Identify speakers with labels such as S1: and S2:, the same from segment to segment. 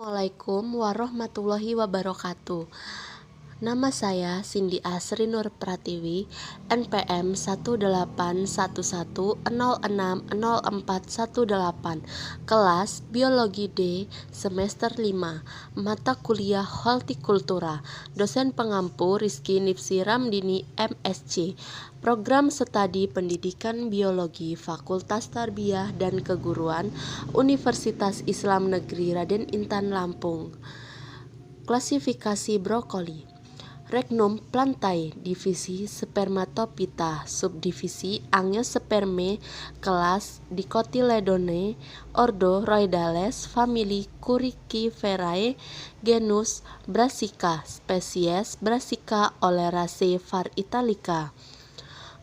S1: Assalamualaikum warahmatullahi wabarakatuh. Nama saya Cindy Asri Nur Pratiwi, NPM 18110606418, kelas Biologi D, semester 5, mata kuliah Hortikultura, dosen pengampu Rizky Nipsi Ramdini MSc, program studi pendidikan biologi Fakultas Tarbiyah dan Keguruan Universitas Islam Negeri Raden Intan Lampung. Klasifikasi brokoli. Regnum plantae, divisi Spermatophyta, subdivisi Angiospermae, kelas Dicotyledone, ordo Rhoidales, famili Curiciferae, genus Brassica, spesies Brassica oleracea var. Italica.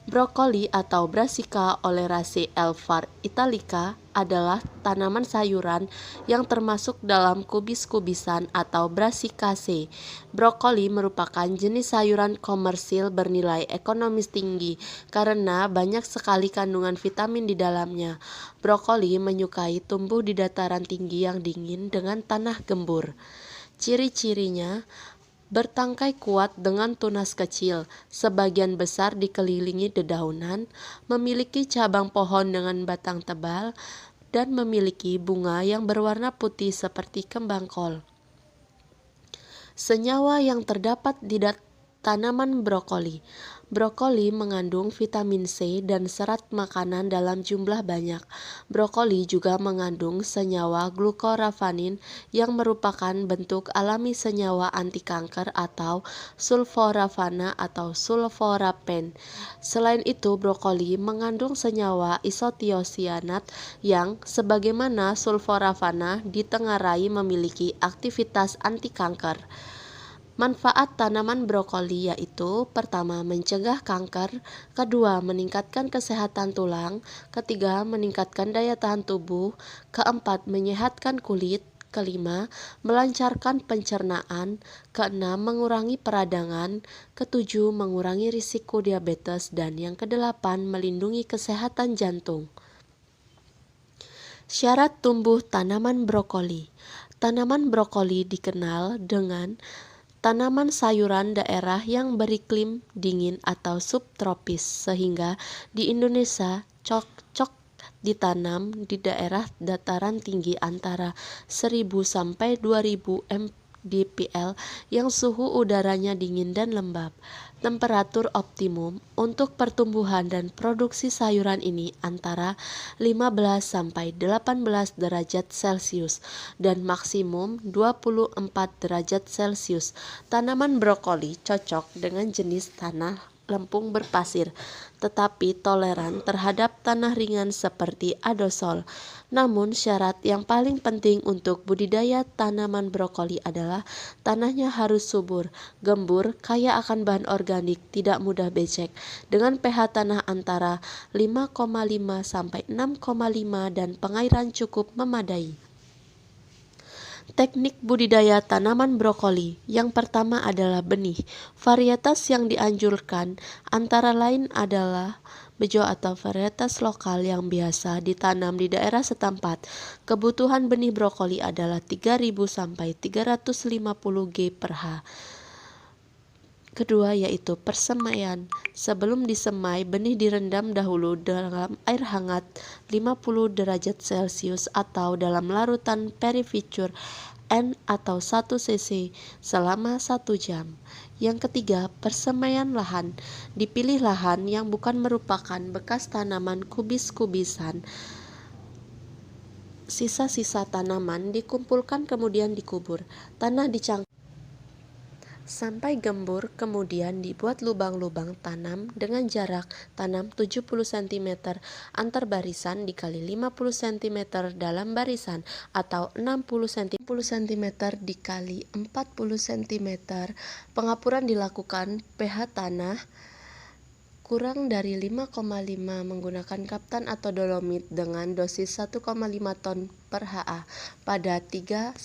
S1: Brokoli atau Brassica oleracea var. Italica adalah tanaman sayuran yang termasuk dalam kubis-kubisan atau Brassicaceae. Brokoli merupakan jenis sayuran komersil bernilai ekonomis tinggi karena banyak sekali kandungan vitamin di dalamnya. Brokoli menyukai tumbuh di dataran tinggi yang dingin dengan tanah gembur. Ciri-cirinya bertangkai kuat dengan tunas kecil, sebagian besar dikelilingi dedaunan, memiliki cabang pohon dengan batang tebal, dan memiliki bunga yang berwarna putih seperti kembang kol. Senyawa yang terdapat di tanaman brokoli. Brokoli mengandung vitamin C dan serat makanan dalam jumlah banyak. Brokoli juga mengandung senyawa glukoraphanin yang merupakan bentuk alami senyawa anti kanker atau sulforafana atau sulforapen. Selain itu, brokoli mengandung senyawa isotiosianat yang sebagaimana sulforafana ditengarai memiliki aktivitas anti kanker. Manfaat tanaman brokoli yaitu: pertama, mencegah kanker, kedua, meningkatkan kesehatan tulang, ketiga, meningkatkan daya tahan tubuh, keempat, menyehatkan kulit, kelima, melancarkan pencernaan, keenam, mengurangi peradangan, ketujuh, mengurangi risiko diabetes, dan yang kedelapan, melindungi kesehatan jantung. Syarat tumbuh tanaman brokoli. Tanaman brokoli dikenal dengan tanaman sayuran daerah yang beriklim dingin atau subtropis, sehingga di Indonesia cocok ditanam di daerah dataran tinggi antara 1000 sampai 2000 mdpl yang suhu udaranya dingin dan lembab. Temperatur optimum untuk pertumbuhan dan produksi sayuran ini antara 15 sampai 18 derajat Celcius dan maksimum 24 derajat Celcius. Tanaman brokoli cocok dengan jenis tanah lempung berpasir, tetapi toleran terhadap tanah ringan seperti adosol. Namun syarat yang paling penting untuk budidaya tanaman brokoli adalah tanahnya harus subur, gembur, kaya akan bahan organik, tidak mudah becek, dengan pH tanah antara 5,5 sampai 6,5 dan pengairan cukup memadai. Teknik budidaya tanaman brokoli. Yang pertama adalah benih. Varietas yang dianjurkan antara lain adalah bejo atau varietas lokal yang biasa ditanam di daerah setempat. Kebutuhan benih brokoli adalah 3000 sampai 350 G per H. Kedua yaitu persemaian. Sebelum disemai, benih direndam dahulu dalam air hangat 50 derajat Celcius atau dalam larutan perificur N atau 1 cc selama 1 jam. Yang ketiga, persemaian lahan. Dipilih lahan yang bukan merupakan bekas tanaman kubis-kubisan. Sisa-sisa tanaman dikumpulkan kemudian dikubur. Tanah dicangkok sampai gembur, kemudian dibuat lubang-lubang tanam dengan jarak tanam 70 cm antar barisan dikali 50 cm dalam barisan atau 60 cm dikali 40 cm. Pengapuran dilakukan pH tanah kurang dari 5,5 menggunakan kaptan atau dolomit dengan dosis 1,5 ton per ha pada 3-4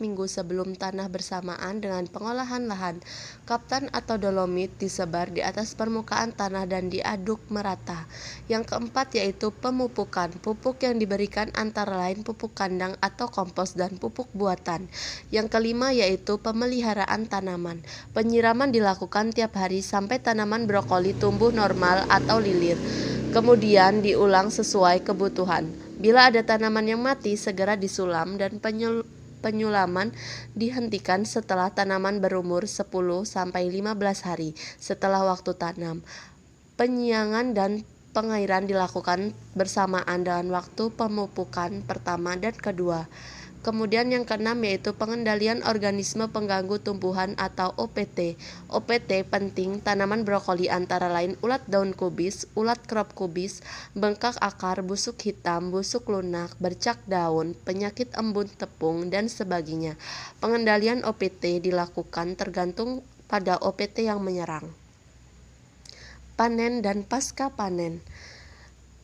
S1: minggu sebelum tanah bersamaan dengan pengolahan lahan. Kaptan atau dolomit disebar di atas permukaan tanah dan diaduk merata. Yang keempat yaitu pemupukan. Pupuk yang diberikan antara lain pupuk kandang atau kompos dan pupuk buatan. Yang kelima yaitu pemeliharaan tanaman. Penyiraman dilakukan tiap hari sampai tanaman brokoli tumbuh normal atau lilir. Kemudian diulang sesuai kebutuhan. Bila ada tanaman yang mati, segera disulam dan penyulaman dihentikan setelah tanaman berumur 10-15 hari setelah waktu tanam. Penyiangan dan pengairan dilakukan bersamaan dengan waktu pemupukan pertama dan kedua. Kemudian yang keenam yaitu pengendalian organisme pengganggu tumbuhan atau OPT. OPT penting tanaman brokoli antara lain ulat daun kubis, ulat krop kubis, bengkak akar, busuk hitam, busuk lunak, bercak daun, penyakit embun tepung, dan sebagainya. Pengendalian OPT dilakukan tergantung pada OPT yang menyerang. Panen dan pasca panen.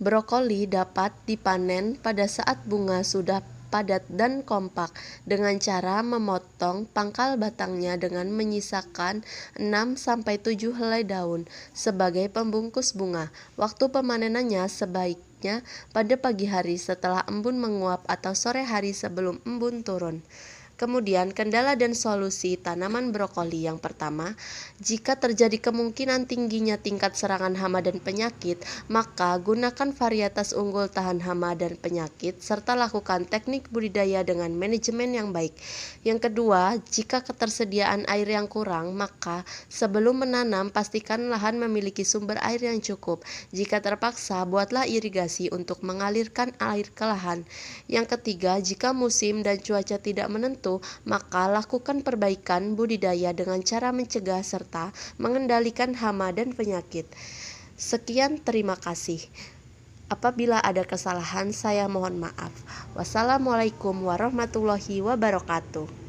S1: Brokoli dapat dipanen pada saat bunga sudah padat dan kompak dengan cara memotong pangkal batangnya dengan menyisakan 6-7 helai daun sebagai pembungkus bunga. Waktu pemanenannya sebaiknya pada pagi hari setelah embun menguap atau sore hari sebelum embun turun. Kemudian kendala dan solusi tanaman brokoli. Yang pertama, jika terjadi kemungkinan tingginya tingkat serangan hama dan penyakit, maka gunakan varietas unggul tahan hama dan penyakit serta lakukan teknik budidaya dengan manajemen yang baik. Yang kedua, jika ketersediaan air yang kurang, maka sebelum menanam pastikan lahan memiliki sumber air yang cukup. Jika terpaksa, buatlah irigasi untuk mengalirkan air ke lahan. Yang ketiga, jika musim dan cuaca tidak menentu, maka lakukan perbaikan budidaya dengan cara mencegah serta mengendalikan hama dan penyakit. Sekian, terima kasih. Apabila ada kesalahan, saya mohon maaf. Wassalamualaikum warahmatullahi wabarakatuh.